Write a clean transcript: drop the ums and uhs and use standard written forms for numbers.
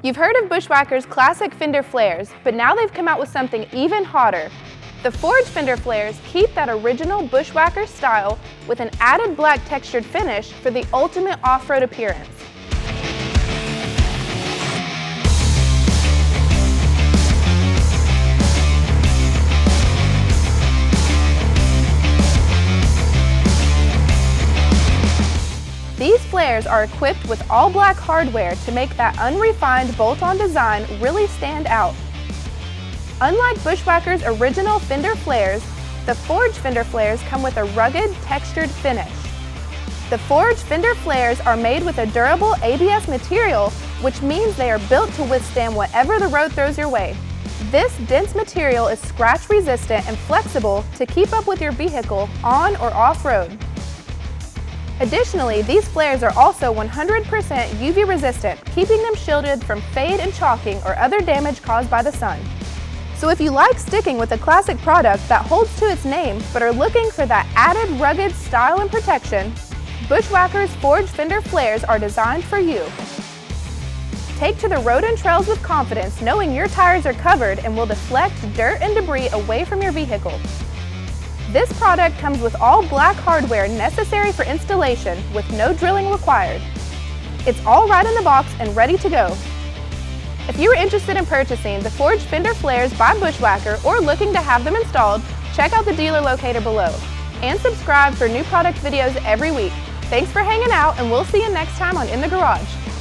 You've heard of Bushwacker's classic Fender flares, but now they've come out with something even hotter. The forged Fender flares keep that original Bushwacker style with an added black textured finish for the ultimate off-road appearance. These flares are equipped with all-black hardware to make that unrefined bolt-on design really stand out. Unlike Bushwacker's original Fender flares, the forged Fender flares come with a rugged, textured finish. The forged Fender flares are made with a durable ABS material, which means they are built to withstand whatever the road throws your way. This dense material is scratch-resistant and flexible to keep up with your vehicle on or off-road. Additionally, these flares are also 100% UV resistant, keeping them shielded from fade and chalking or other damage caused by the sun. So if you like sticking with a classic product that holds to its name but are looking for that added rugged style and protection, Bushwacker's forged Fender flares are designed for you. Take to the road and trails with confidence, knowing your tires are covered and will deflect dirt and debris away from your vehicle. This product comes with all black hardware necessary for installation with no drilling required. It's all right in the box and ready to go. If you are interested in purchasing the forged Fender flares by Bushwacker or looking to have them installed, check out the dealer locator below. And subscribe for new product videos every week. Thanks for hanging out, and we'll see you next time on In the Garage.